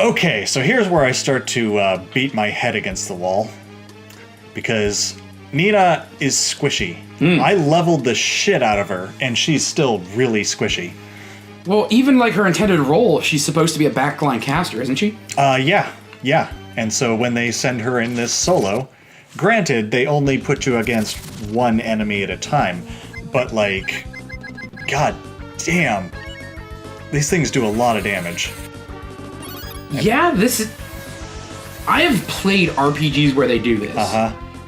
Okay, so here's where I start to beat my head against the wall. Because Nina is squishy. I leveled the shit out of her, and she's still really squishy. Well, even like her intended role, she's supposed to be a backline caster, isn't she? Yeah. And so when they send her in this solo, granted, they only put you against one enemy at a time, but like, god damn, these things do a lot of damage. Yeah, I have played RPGs where they do this.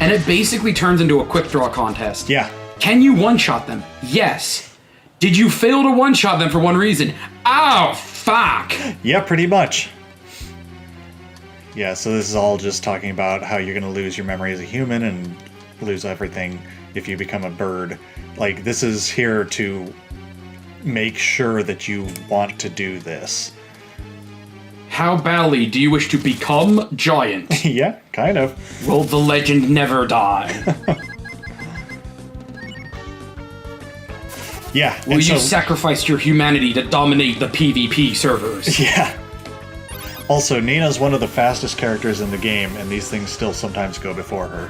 And it basically turns into a quick draw contest. Yeah. Can you one-shot them? Yes. Did you fail to one-shot them for one reason? Oh, fuck! Yeah, pretty much. Yeah, so this is all just talking about how you're going to lose your memory as a human and lose everything if you become a bird. Like, this is here to make sure that you want to do this. How badly do you wish to become giant? Yeah, kind of. Will the legend never die? Yeah. Will you sacrifice your humanity to dominate the PvP servers? Yeah. Also, Nina's one of the fastest characters in the game, and these things still sometimes go before her.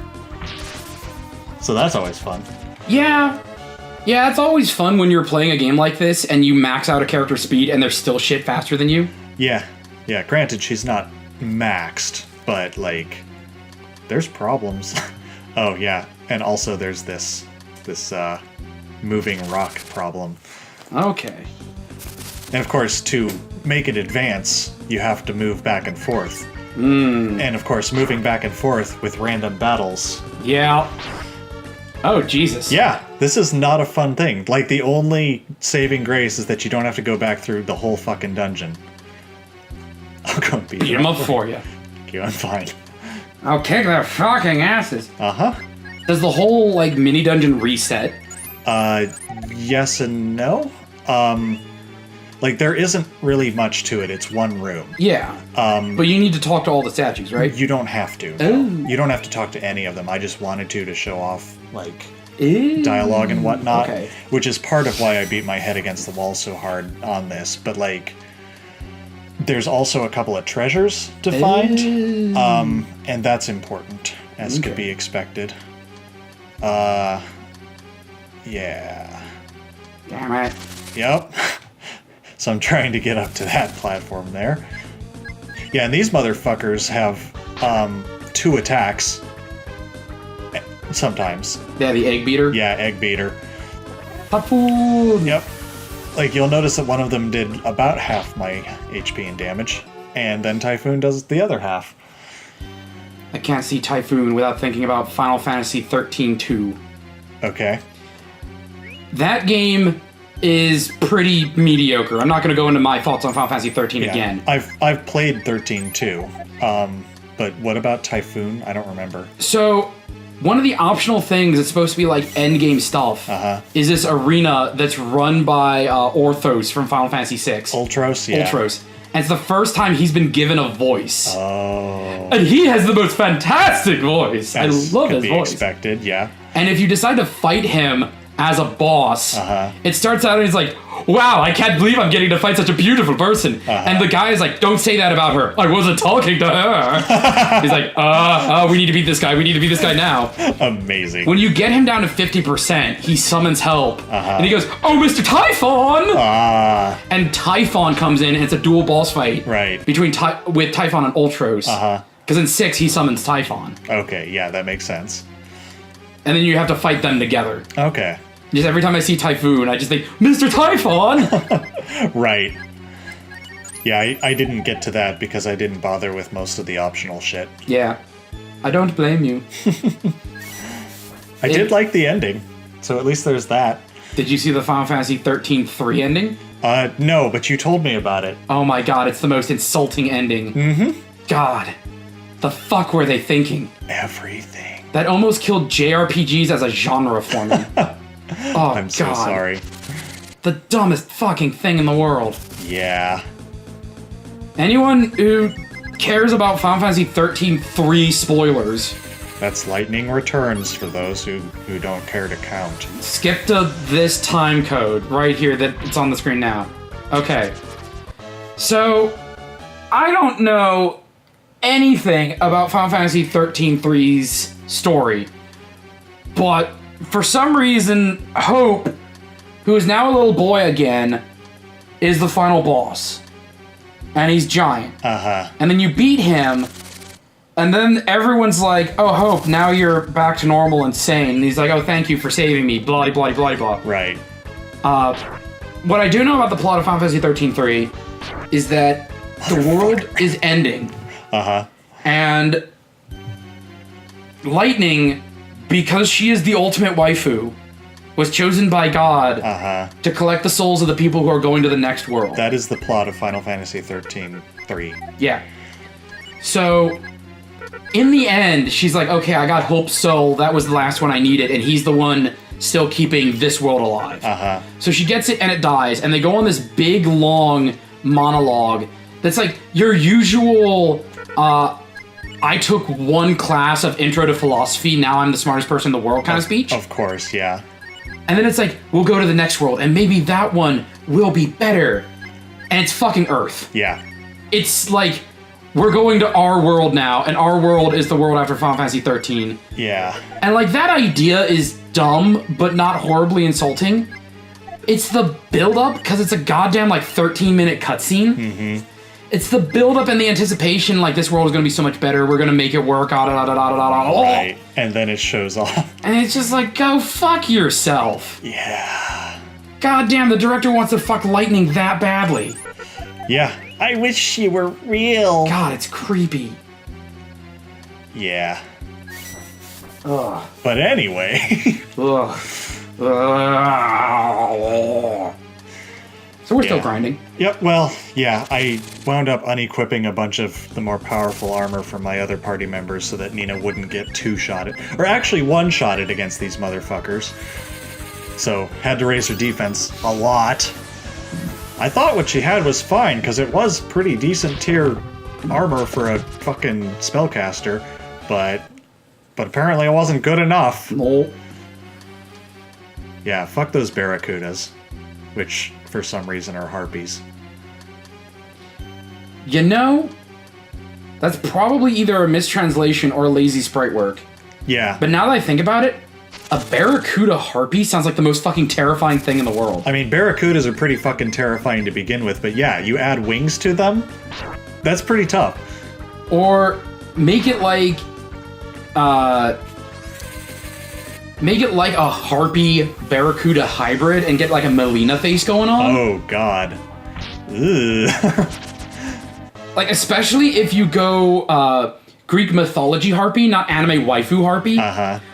So that's always fun. Yeah. Yeah, it's always fun when you're playing a game like this and you max out a character's speed and they're still shit faster than you. Yeah. Yeah, granted, she's not maxed, but, like, there's problems. Oh, yeah, and also there's this moving rock problem. Okay. And, of course, to make it advance, you have to move back and forth. And, of course, moving back and forth with random battles. Yeah. Oh, Jesus. Yeah, this is not a fun thing. Like, the only saving grace is that you don't have to go back through the whole fucking dungeon. I'll go beat them up for you. I'm fine. I'll kick their fucking asses. Does the whole, like, mini dungeon reset? Yes and no. Like, there isn't really much to it. It's one room. Yeah. But you need to talk to all the statues, right? You don't have to. No. You don't have to talk to any of them. I just wanted to show off, like, dialogue and whatnot. Okay. Which is part of why I beat my head against the wall so hard on this. But, like, there's also a couple of treasures to find, and that's important, as could be expected. Yeah. Damn it. Yep. So I'm trying to get up to that platform there. Yeah, and these motherfuckers have 2 attacks. Sometimes. Yeah, the egg beater? Yeah, egg beater. Typhoon! Yep. Like, you'll notice that one of them did about half my HP and damage, and then Typhoon does the other half. I can't see Typhoon without thinking about Final Fantasy 13-2. Okay. That game is pretty mediocre. I'm not going to go into my thoughts on Final Fantasy 13 again. I've played 13 too, but what about Typhoon? I don't remember. So, one of the optional things that's supposed to be like endgame stuff is this arena that's run by Orthos from Final Fantasy VI. Ultros, yeah. Ultros. And it's the first time he's been given a voice. Oh. And he has the most fantastic voice. I love his voice. Expected, yeah. And if you decide to fight him as a boss, it starts out and he's like, wow, I can't believe I'm getting to fight such a beautiful person. And the guy is like, don't say that about her. I wasn't talking to her. He's like, we need to beat this guy. We need to beat this guy now. Amazing. When you get him down to 50%, he summons help. And he goes, oh, Mr. Typhon! And Typhon comes in and it's a dual boss fight. Right. With Typhon and Ultros. Because in 6, he summons Typhon. Okay, yeah, that makes sense. And then you have to fight them together. Okay. Just every time I see Typhoon, I just think, Mr. Typhon! Right. Yeah, I didn't get to that because I didn't bother with most of the optional shit. Yeah. I don't blame you. I did like the ending, so at least there's that. Did you see the Final Fantasy 13-3 ending? No, but you told me about it. Oh my god, it's the most insulting ending. God. The fuck were they thinking? Everything. That almost killed JRPGs as a genre for me. Oh, I'm so sorry. The dumbest fucking thing in the world. Yeah. Anyone who cares about Final Fantasy 13-3 spoilers. That's lightning returns for those who don't care to count. Skip to this time code right here that it's on the screen now. Okay. So, I don't know anything about Final Fantasy 13-3's story, but for some reason, Hope, who is now a little boy again, is the final boss. And he's giant. And then you beat him, and then everyone's like, oh, Hope, now you're back to normal and sane. And he's like, oh, thank you for saving me, blah, blah, blah, blah. Right. What I do know about the plot of Final Fantasy 13-3 is that the world is ending. And Lightning, because she is the ultimate waifu, was chosen by God to collect the souls of the people who are going to the next world. That is the plot of Final Fantasy 13-3. Yeah. So, in the end, she's like, okay, I got Hope's soul. That was the last one I needed, and he's the one still keeping this world alive. So she gets it, and it dies, and they go on this big, long monologue that's like your usual, I took one class of Intro to Philosophy, now I'm the smartest person in the world kind of speech. Of course, yeah. And then it's like, we'll go to the next world, and maybe that one will be better. And it's fucking Earth. Yeah. It's like, we're going to our world now, and our world is the world after Final Fantasy 13. Yeah. And like, that idea is dumb, but not horribly insulting. It's the build-up, because it's a goddamn, like, 13-minute cutscene. It's the build-up and the anticipation, like, this world is going to be so much better, we're going to make it work, Right, and then it shows off. And it's just like, go fuck yourself. Yeah. Goddamn, the director wants to fuck Lightning that badly. Yeah. I wish she were real. God, it's creepy. Yeah. Ugh. But anyway. Ugh. So we're still grinding. Yep, well, yeah, I wound up unequipping a bunch of the more powerful armor from my other party members so that Nina wouldn't get two-shotted. Or actually one-shotted against these motherfuckers. So, had to raise her defense a lot. I thought what she had was fine, because it was pretty decent tier armor for a fucking spellcaster, but apparently it wasn't good enough. No. Yeah, fuck those barracudas, which for some reason are harpies. You know, that's probably either a mistranslation or lazy sprite work. Yeah. But now that I think about it, a barracuda harpy sounds like the most fucking terrifying thing in the world. I mean, barracudas are pretty fucking terrifying to begin with, but yeah, you add wings to them, that's pretty tough. Or make it like a harpy barracuda hybrid and get like a Melina face going on. Oh god. Ugh. Like, especially if you go Greek mythology harpy, not anime waifu harpy.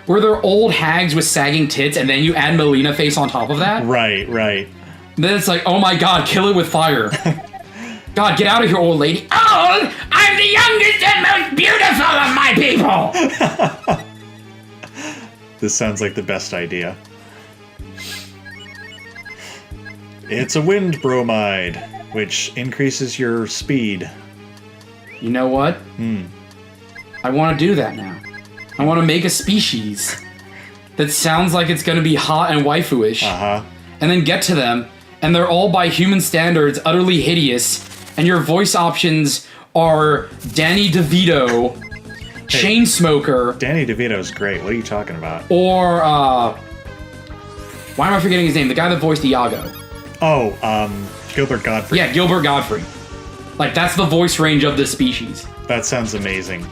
Where they're old hags with sagging tits and then you add Melina face on top of that. Right. Then it's like, oh my god, kill it with fire. God, get out of here, old lady. Oh, I'm the youngest and most beautiful of my people! This sounds like the best idea. It's a wind bromide, which increases your speed. You know what? I want to do that now. I want to make a species that sounds like it's going to be hot and waifu-ish. And then get to them, and they're all by human standards utterly hideous, and your voice options are Danny DeVito, Chainsmoker. Danny DeVito's great. What are you talking about? Or, why am I forgetting his name? The guy that voiced Iago. Oh, Gilbert Godfrey. Yeah, Gilbert Godfrey. Like, that's the voice range of this species. That sounds amazing.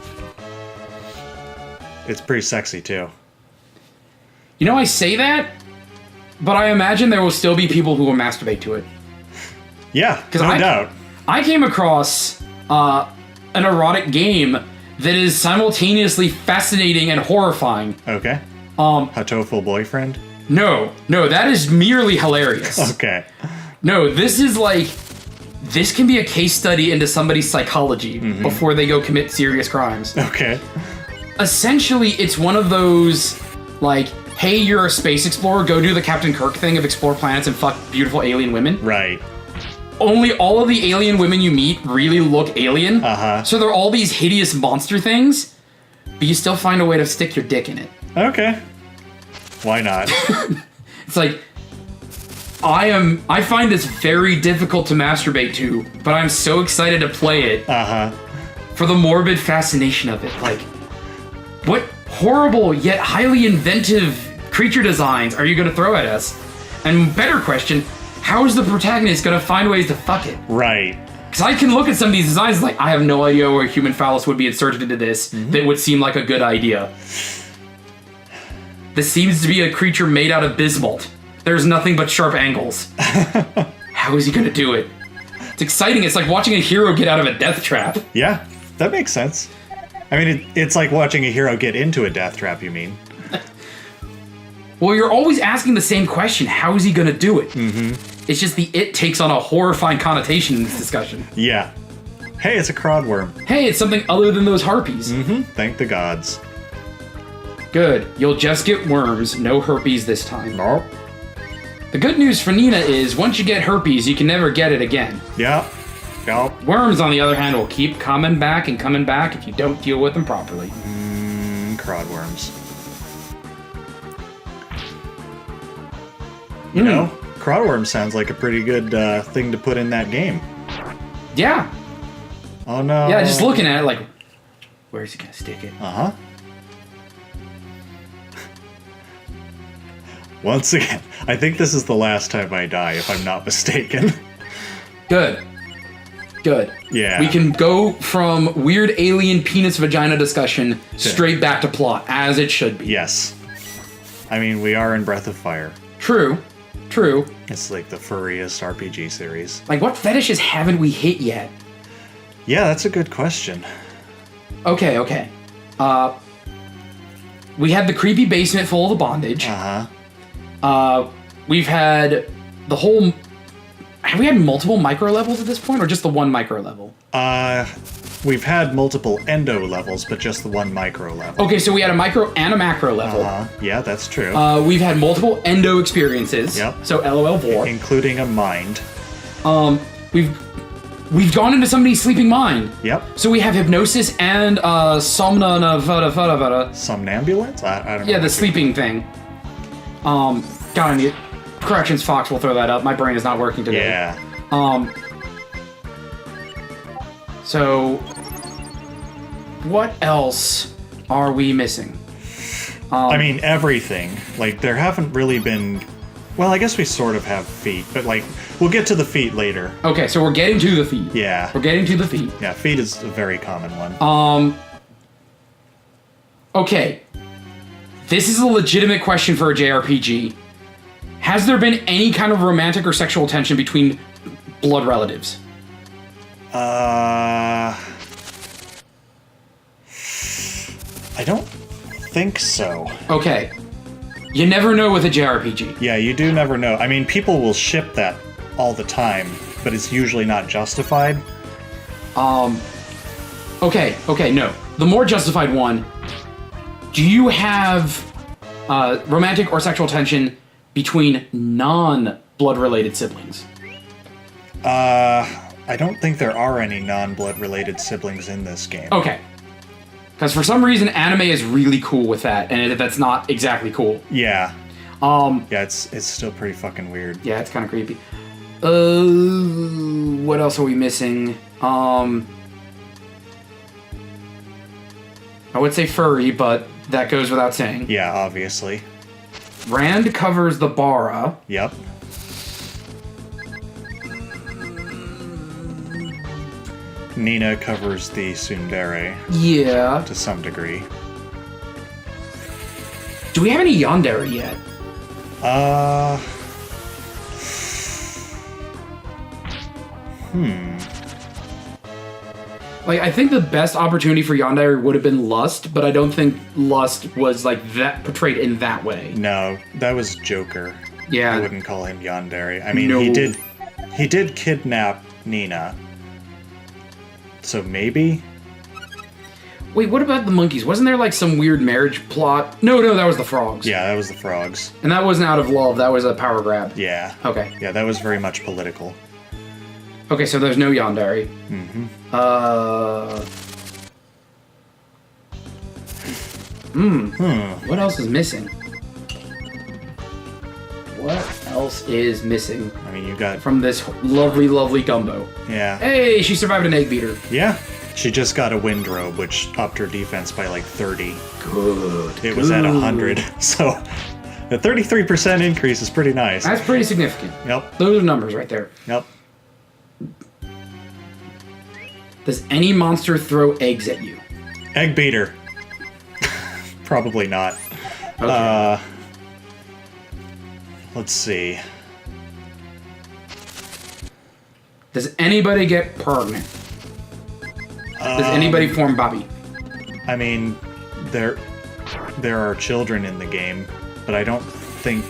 It's pretty sexy, too. You know, I say that, but I imagine there will still be people who will masturbate to it. Yeah, no doubt. I came across an erotic game that is simultaneously fascinating and horrifying. Okay. Hatoful boyfriend? No, that is merely hilarious. Okay. No, this is like, this can be a case study into somebody's psychology before they go commit serious crimes. Okay. Essentially, it's one of those, like, hey, you're a space explorer, go do the Captain Kirk thing of explore planets and fuck beautiful alien women. Right. Only all of the alien women you meet really look alien. So they're all these hideous monster things, but you still find a way to stick your dick in it. Okay. Why not? It's like, I find this very difficult to masturbate to, but I'm so excited to play it. For the morbid fascination of it. Like, what horrible yet highly inventive creature designs are you going to throw at us? And better question, how is the protagonist going to find ways to fuck it? Right. Because I can look at some of these designs like, I have no idea where human phallus would be inserted into this that would seem like a good idea. This seems to be a creature made out of bismuth. There's nothing but sharp angles. How is he going to do it? It's exciting. It's like watching a hero get out of a death trap. Yeah, that makes sense. I mean, it's like watching a hero get into a death trap, you mean? Well, you're always asking the same question. How is he going to do it? It's just the it takes on a horrifying connotation in this discussion. Yeah. Hey, it's a crodworm. Hey, it's something other than those harpies. Thank the gods. Good. You'll just get worms, no herpes this time. Nope. The good news for Nina is once you get herpes, you can never get it again. Yeah. Yep. Worms, on the other hand, will keep coming back and coming back if you don't deal with them properly. Crodworms. You know, crodworm sounds like a pretty good thing to put in that game. Yeah. Oh no. Yeah, just looking at it like, where's he gonna stick it? Once again, I think this is the last time I die, if I'm not mistaken. Good. Yeah. We can go from weird alien penis vagina discussion straight back to plot, as it should be. Yes. I mean, we are in Breath of Fire. True. It's like the furriest RPG series. Like, what fetishes haven't we hit yet? Yeah, that's a good question. Okay. We had the creepy basement full of the bondage. We've had the whole... Have we had multiple micro levels at this point, or just the one micro level? We've had multiple endo levels, but just the one micro level. Okay, so we had a micro and a macro level. Yeah, that's true. We've had multiple endo experiences. Yep. So LOL vor. Including a mind. We've gone into somebody's sleeping mind. Yep. So we have hypnosis and Somnambulance? I don't know. Yeah, the sleeping thing. God, I need... Corrections Fox will throw that up. My brain is not working today. Yeah. So, what else are we missing? I mean, everything. Like, there haven't really been... Well, I guess we sort of have feet, but, like, we'll get to the feet later. Okay, so we're getting to the feet. Yeah. We're getting to the feet. Yeah, feet is a very common one. Okay. This is a legitimate question for a JRPG. Has there been any kind of romantic or sexual tension between blood relatives? I don't think so. Okay. You never know with a JRPG. Yeah, you do never know. I mean, people will ship that all the time, but it's usually not justified. Okay, no. The more justified one, do you have romantic or sexual tension between non-blood related siblings? I don't think there are any non-blood related siblings in this game. Okay. Because for some reason, anime is really cool with that, and that's not exactly cool. Yeah. Yeah, it's still pretty fucking weird. Yeah, it's kind of creepy. What else are we missing? I would say furry, but that goes without saying. Yeah, obviously. Rand covers the Bara. Yep. Nina covers the tsundere. Yeah. To some degree. Do we have any yandere yet? Like, I think the best opportunity for yandere would have been Lust, but I don't think Lust was, like, that portrayed in that way. No, that was Joker. Yeah. I wouldn't call him yandere. I mean, No. he did kidnap Nina. So maybe? Wait, what about the monkeys? Wasn't there, like, some weird marriage plot? No, that was the frogs. Yeah, that was the frogs. And that wasn't out of love, that was a power grab. Yeah. Okay. Yeah, that was very much political. Okay, so there's no yandere. What else is missing? What else is missing I mean, you got... from this lovely, lovely gumbo? Yeah. Hey, she survived an egg beater. Yeah. She just got a windrobe, which upped her defense by like 30. Good. It was at 100, so a 33% increase is pretty nice. That's pretty significant. Yep. Those are numbers right there. Yep. Does any monster throw eggs at you? Egg beater. Probably not. Okay. Let's see. Does anybody get pregnant? Does anybody form Bobby? I mean, there are children in the game, but I don't think...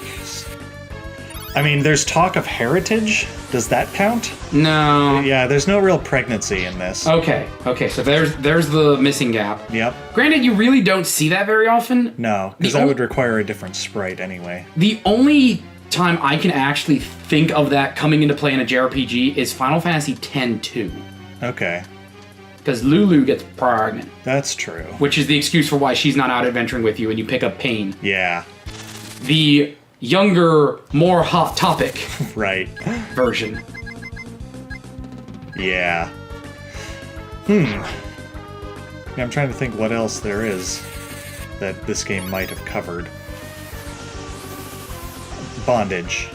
I mean, there's talk of heritage. Does that count? No. Yeah, there's no real pregnancy in this. Okay, so there's the missing gap. Yep. Granted, you really don't see that very often. No, because that would require a different sprite anyway. The only time I can actually think of that coming into play in a JRPG is Final Fantasy X-2. Okay. Because Lulu gets pregnant. That's true. Which is the excuse for why she's not out adventuring with you and you pick up Pain. Yeah. The younger, more hot topic right. version. Yeah. Yeah, I'm trying to think what else there is that this game might have covered. Bondage.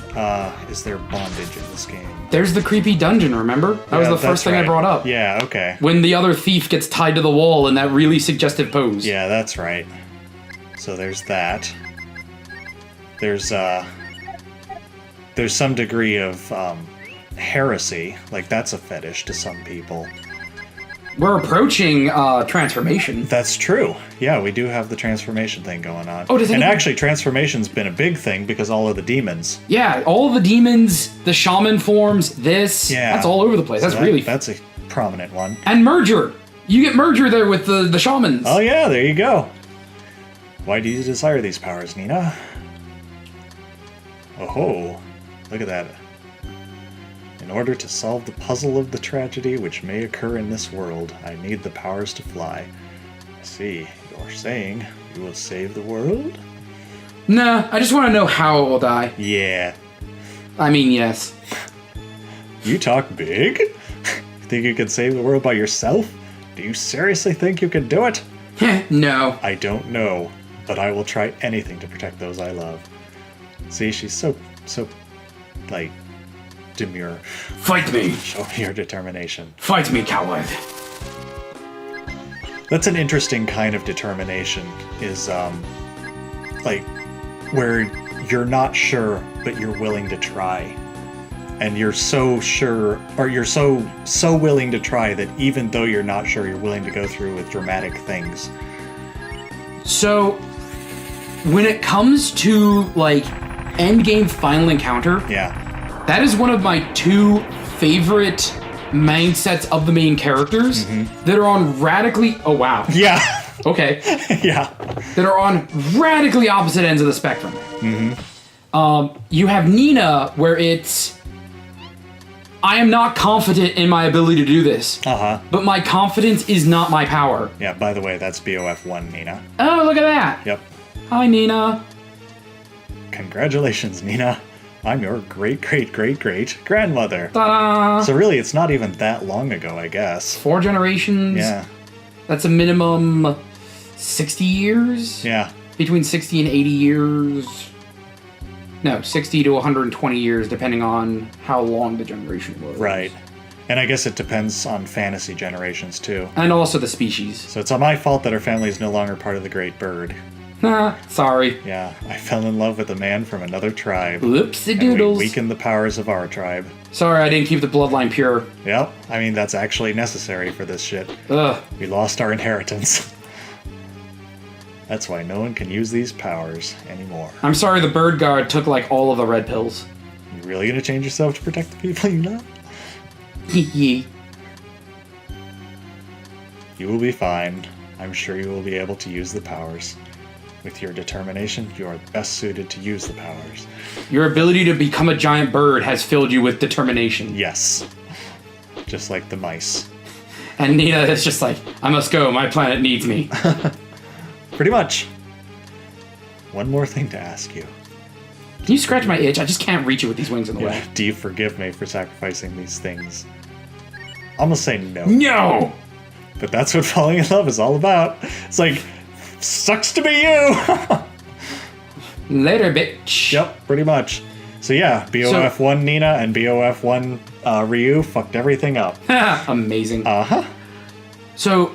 Is there bondage in this game? There's the creepy dungeon, remember? That was the first thing I brought up. Yeah, okay. When the other thief gets tied to the wall in that really suggestive pose. Yeah, that's right. So there's that. There's some degree of heresy. Like, that's a fetish to some people. We're approaching transformation. That's true. Yeah, we do have the transformation thing going on. Oh, and actually, transformation's been a big thing because all of the demons. Yeah, all the demons, the shaman forms, this. Yeah. That's all over the place. So that's a prominent one. And merger. You get merger there with the shamans. Oh yeah, there you go. Why do you desire these powers, Nina? Oh, look at that. In order to solve the puzzle of the tragedy which may occur in this world, I need the powers to fly. I see. You're saying you will save the world? Nah, I just want to know how it will die. Yeah. I mean, yes. You talk big? You think you can save the world by yourself? Do you seriously think you can do it? No. I don't know, but I will try anything to protect those I love. See, she's so, like, demure. Fight me. Show me your determination. Fight me, coward. That's an interesting kind of determination, is, like, where you're not sure, but you're willing to try. And you're so sure, or you're so willing to try that even though you're not sure, you're willing to go through with dramatic things. So, when it comes to, like, endgame final encounter... Yeah. That is one of my two favorite mindsets of the main characters that are on radically... Oh, wow. Yeah. Okay. Yeah. That are on radically opposite ends of the spectrum. You have Nina, where it's... I am not confident in my ability to do this. But my confidence is not my power. Yeah, by the way, that's BOF1, Nina. Oh, look at that. Yep. Hi, Nina. Congratulations, Nina. I'm your great-great-great-great-grandmother. Ta-da! So really, it's not even that long ago, I guess. 4 generations? Yeah. That's a minimum 60 years? Yeah. Between 60 and 80 years. No, 60 to 120 years, depending on how long the generation was. Right. And I guess it depends on fantasy generations, too. And also the species. So it's my fault that our family is no longer part of the Great Bird. Sorry. Yeah, I fell in love with a man from another tribe. Whoopsie and doodles. we weakened the powers of our tribe. Sorry, I didn't keep the bloodline pure. Yep, I mean, that's actually necessary for this shit. Ugh. We lost our inheritance. That's why no one can use these powers anymore. I'm sorry the bird guard took, like, all of the red pills. You really gonna change yourself to protect the people you love? You will be fine. I'm sure you will be able to use the powers. With your determination, you are best suited to use the powers. Your ability to become a giant bird has filled you with determination. Yes. Just like the mice. And Nina is just like, I must go, my planet needs me. Pretty much. One more thing to ask you. Can you scratch my itch? I just can't reach it with these wings in the way. Do you forgive me for sacrificing these things? I'm gonna say no. No! But that's what falling in love is all about. It's like, sucks to be you! Later, bitch. Yep, pretty much. So yeah, BOF1 Nina and BOF1 Ryu fucked everything up. Amazing. Uh-huh. So,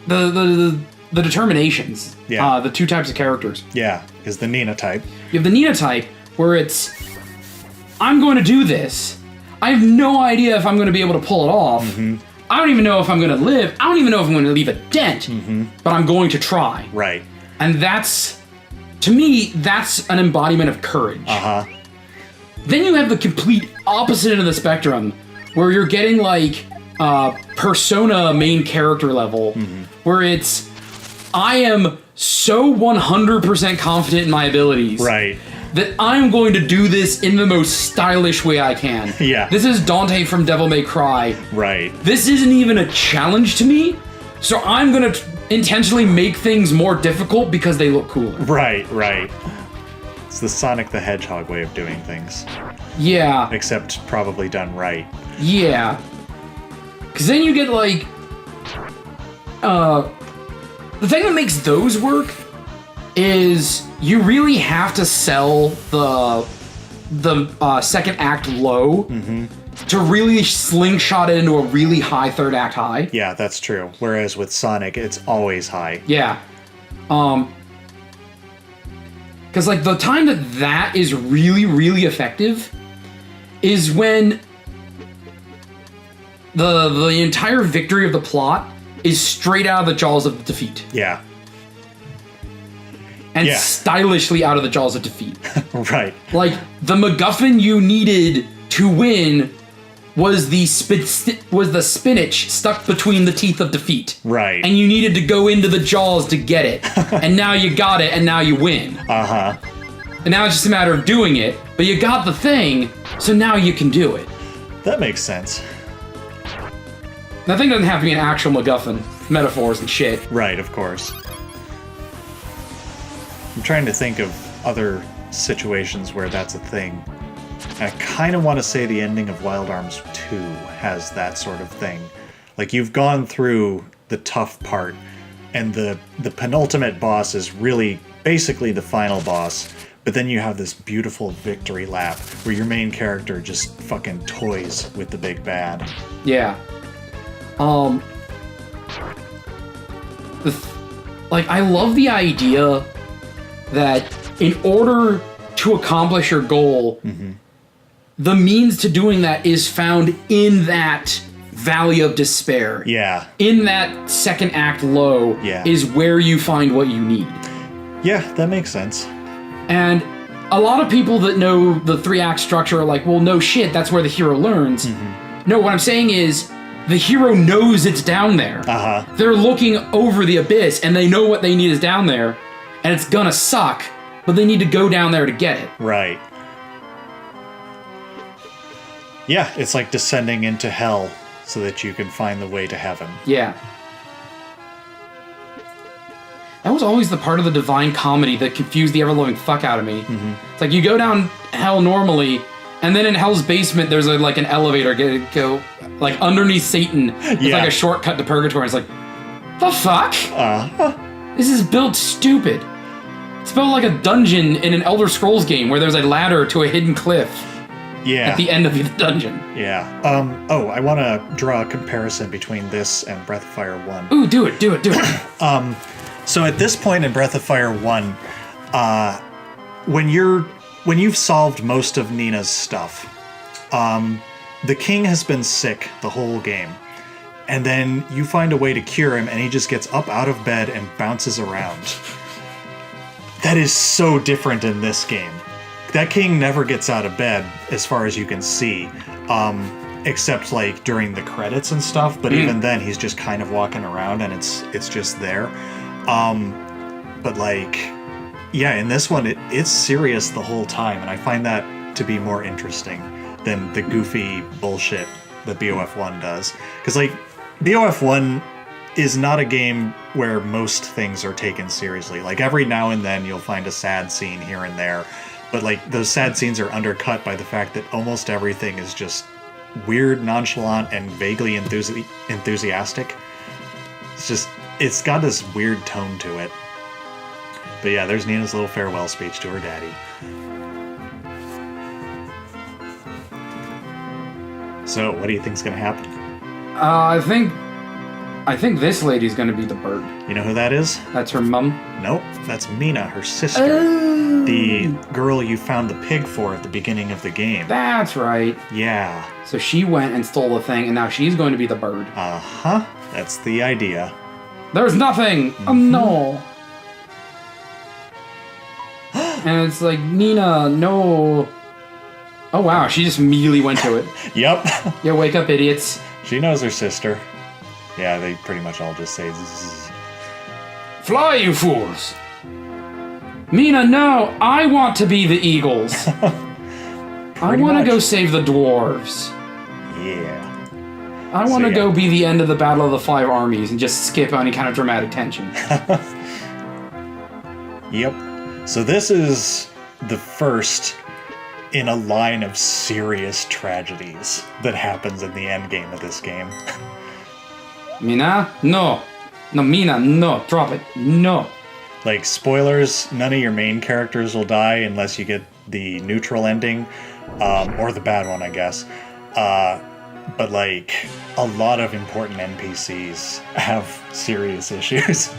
the determinations, Yeah. the two types of characters. Yeah, is the Nina type. You have the Nina type, where it's, I'm going to do this. I have no idea if I'm going to be able to pull it off. Mm-hmm. I don't even know if I'm going to live. I don't even know if I'm going to leave a dent. But I'm going to try. Right. And that's, to me, that's an embodiment of courage. Uh-huh. Then you have the complete opposite end of the spectrum, where you're getting like persona main character level, where it's, I am so 100% confident in my abilities. Right. That I'm going to do this in the most stylish way I can. Yeah. This is Dante from Devil May Cry. Right. This isn't even a challenge to me, so I'm going to intentionally make things more difficult because they look cooler. Right, right. It's the Sonic the Hedgehog way of doing things. Yeah. Except probably done right. Yeah. Because then you get, like... the thing that makes those work is you really have to sell the second act low to really slingshot it into a really high third act high. Yeah, that's true. Whereas with Sonic, it's always high. Yeah. Because, like, the time that is really, really effective is when the entire victory of the plot is straight out of the jaws of defeat. Yeah. And stylishly out of the jaws of defeat. Right. Like, the MacGuffin you needed to win was the spinach stuck between the teeth of defeat. Right. And you needed to go into the jaws to get it. And now you got it, and now you win. Uh-huh. And now it's just a matter of doing it, but you got the thing, so now you can do it. That makes sense. That thing doesn't have to be an actual MacGuffin. Metaphors and shit. Right, of course. I'm trying to think of other situations where that's a thing. I kind of want to say the ending of Wild Arms 2 has that sort of thing. Like, you've gone through the tough part, and the penultimate boss is really basically the final boss, but then you have this beautiful victory lap where your main character just fucking toys with the big bad. Yeah. Like, I love the idea that in order to accomplish your goal, the means to doing that is found in that valley of despair. Yeah. In that second act low is where you find what you need. Yeah, that makes sense. And a lot of people that know the 3-act structure are like, well, no shit, that's where the hero learns. No, what I'm saying is, the hero knows it's down there. They're looking over the abyss, and they know what they need is down there, and it's gonna suck, but they need to go down there to get it. Right. Yeah, it's like descending into hell so that you can find the way to heaven. Yeah. That was always the part of the Divine Comedy that confused the ever-loving fuck out of me. It's like, you go down hell normally, and then in Hell's basement, there's like an elevator go like underneath Satan. It's like a shortcut to purgatory. It's like, the fuck? This is built stupid. It's built like a dungeon in an Elder Scrolls game where there's a ladder to a hidden cliff. Yeah. At the end of the dungeon. Yeah. I want to draw a comparison between this and Breath of Fire 1. Ooh, do it. So at this point in Breath of Fire 1, when you've solved most of Nina's stuff, the king has been sick the whole game. And then you find a way to cure him, and he just gets up out of bed and bounces around. That is so different in this game. That king never gets out of bed, as far as you can see, except like during the credits and stuff. But even then, he's just kind of walking around, and it's just there. But like, yeah, in this one, it's serious the whole time, and I find that to be more interesting than the goofy bullshit that BOF1 does. Because like, BOF1 is not a game where most things are taken seriously. Like, every now and then you'll find a sad scene here and there, But like those sad scenes are undercut by the fact that almost everything is just weird, nonchalant, and vaguely enthusiastic. It's got this weird tone to it. But yeah, there's Nina's little farewell speech to her daddy. So, what do you think's gonna happen? I think this lady's gonna be the bird. You know who that is? That's her mum? Nope, that's Mina, her sister. The girl you found the pig for at the beginning of the game. That's right. Yeah. So she went and stole the thing, and now she's going to be the bird. Uh-huh. That's the idea. There's nothing! Mm-hmm. Oh, no! And it's like, Nina, no. Oh, wow, she just immediately went to it. Yep. Yeah, wake up, idiots. She knows her sister. Yeah, they pretty much all just say zzz. Fly, you fools! Mina, no! I want to be the Eagles! I want to go save the dwarves. Yeah. I want to go be the end of the Battle of the Five Armies and just skip any kind of dramatic tension. Yep. So this is the first in a line of serious tragedies that happens in the end game of this game. Mina? No. No, Mina, no. Drop it. No. Like, spoilers, none of your main characters will die unless you get the neutral ending, or the bad one, I guess. But, like, a lot of important NPCs have serious issues.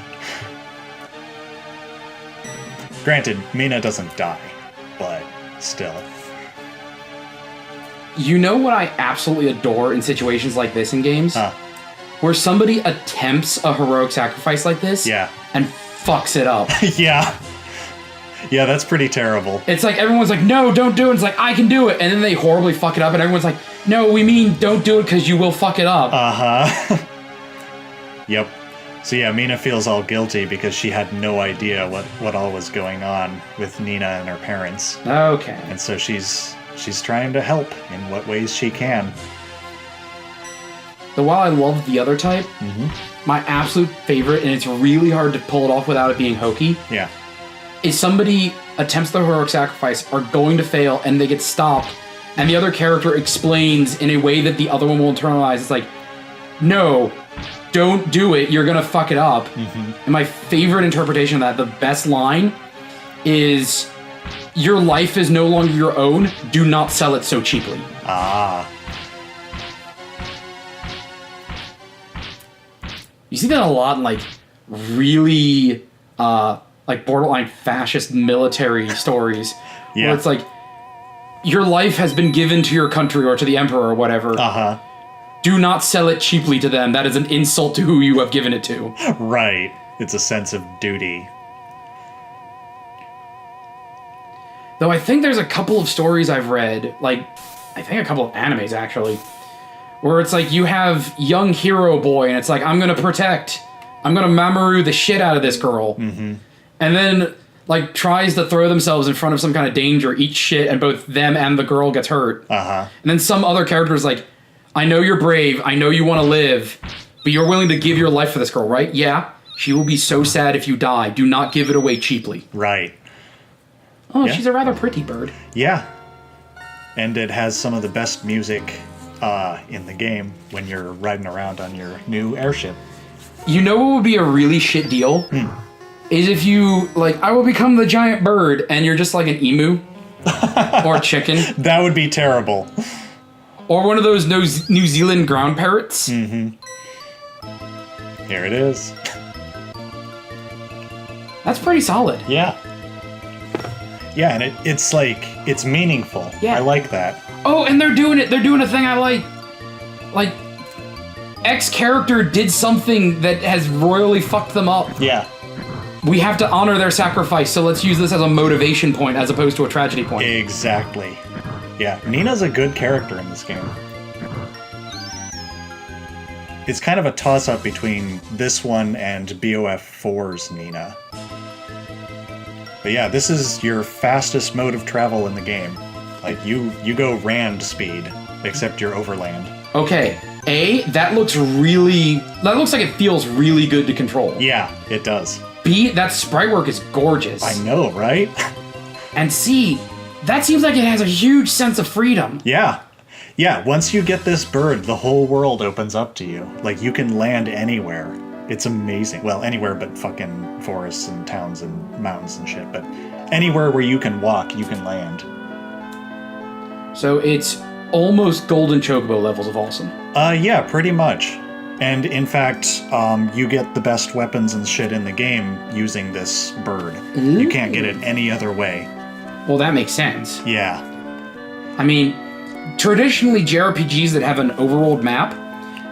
Granted, Mina doesn't die, but still. You know what I absolutely adore in situations like this in games? Where somebody attempts a heroic sacrifice like this, and fucks it up. Yeah. Yeah, that's pretty terrible. It's like, everyone's like, no, don't do it. It's like, I can do it. And then they horribly fuck it up, and everyone's like, no, we mean don't do it because you will fuck it up. Uh-huh. Yep. So yeah, Mina feels all guilty because she had no idea what all was going on with Nina and her parents. Okay. And so she's trying to help in what ways she can. So while I love the other type, my absolute favorite, and it's really hard to pull it off without it being hokey, is somebody attempts the heroic sacrifice, are going to fail, and they get stopped, and the other character explains in a way that the other one will internalize. It's like, no, don't do it, you're gonna fuck it up. And my favorite interpretation of that, the best line, is, your life is no longer your own, do not sell it so cheaply. Ah. You see that a lot in, like, really, like, borderline fascist military stories. Yeah. Where it's like, your life has been given to your country or to the emperor or whatever. Uh-huh. Do not sell it cheaply to them. That is an insult to who you have given it to. Right. It's a sense of duty. Though I think there's a couple of stories I've read, like, I think a couple of animes, actually, where it's like you have young hero boy, and it's like, I'm gonna Mamoru the shit out of this girl. And then, like, tries to throw themselves in front of some kind of danger, eat shit, and both them and the girl gets hurt. And then some other character's like, I know you're brave, I know you want to live, but you're willing to give your life for this girl, right? Yeah. She will be so sad if you die. Do not give it away cheaply. Right. Oh, she's a rather pretty bird. Yeah. And it has some of the best music in the game when you're riding around on your new airship. You know what would be a really shit deal? Is if you, like, I will become the giant bird, and you're just like an emu. Or a chicken. That would be terrible. Or one of those New Zealand ground parrots. Here it is. That's pretty solid. Yeah. Yeah, and it's like, it's meaningful. Yeah. I like that. Oh, and they're doing a thing I like. Like, X character did something that has royally fucked them up. Yeah. We have to honor their sacrifice, so let's use this as a motivation point as opposed to a tragedy point. Exactly. Yeah, Nina's a good character in this game. It's kind of a toss-up between this one and BOF4's Nina. But yeah, this is your fastest mode of travel in the game. Like, you go Rand speed, except you're overland. Okay, A, that looks like it feels really good to control. Yeah, it does. B, that sprite work is gorgeous. I know, right? And C, that seems like it has a huge sense of freedom. Yeah. Yeah, once you get this bird, the whole world opens up to you. Like, you can land anywhere. It's amazing. Well, anywhere but fucking forests and towns and mountains and shit. But anywhere where you can walk, you can land. So it's almost golden chocobo levels of awesome. Yeah, pretty much. And in fact, you get the best weapons and shit in the game using this bird. Ooh. You can't get it any other way. Well, that makes sense. Yeah. I mean, traditionally JRPGs that have an overworld map,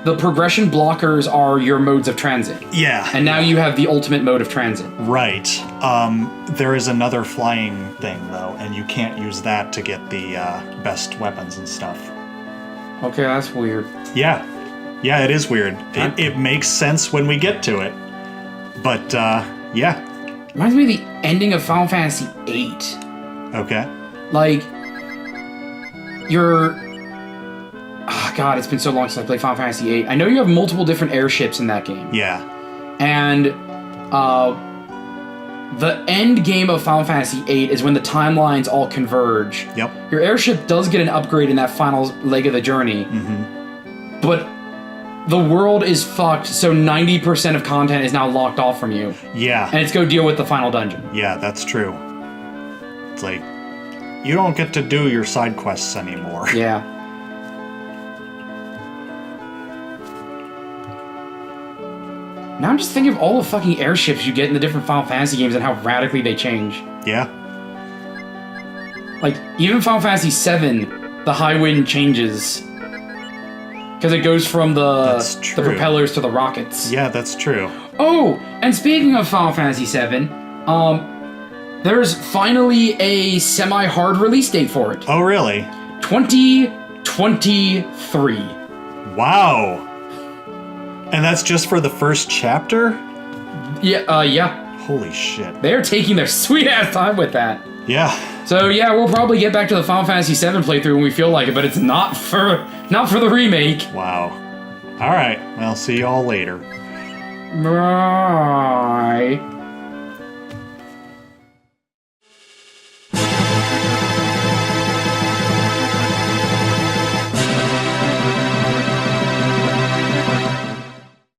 the progression blockers are your modes of transit. Yeah. And now you have the ultimate mode of transit. Right. There is another flying thing, though, and you can't use that to get the best weapons and stuff. Okay, that's weird. Yeah. Yeah, it is weird. It makes sense when we get to it. But, yeah. Reminds me of the ending of Final Fantasy VIII. Okay. Like, you're... Oh, God, it's been so long since I played Final Fantasy VIII. I know you have multiple different airships in that game. Yeah. And the end game of Final Fantasy VIII is when the timelines all converge. Yep. Your airship does get an upgrade in that final leg of the journey. Mm-hmm. But the world is fucked, so 90% of content is now locked off from you. Yeah. And it's go deal with the final dungeon. Yeah, that's true. It's like, you don't get to do your side quests anymore. Yeah. Now I'm just thinking of all the fucking airships you get in the different Final Fantasy games and how radically they change. Yeah. Like, even Final Fantasy VII, the high wind changes. Because it goes from the propellers to the rockets. Yeah, that's true. Oh, and speaking of Final Fantasy VII, there's finally a semi-hard release date for it. Oh, really? 2023. Wow. And that's just for the first chapter? Yeah, yeah. Holy shit. They're taking their sweet-ass time with that. Yeah. So, yeah, we'll probably get back to the Final Fantasy VII playthrough when we feel like it, but it's not for the remake. Wow. All right. Well, see y'all later. Bye.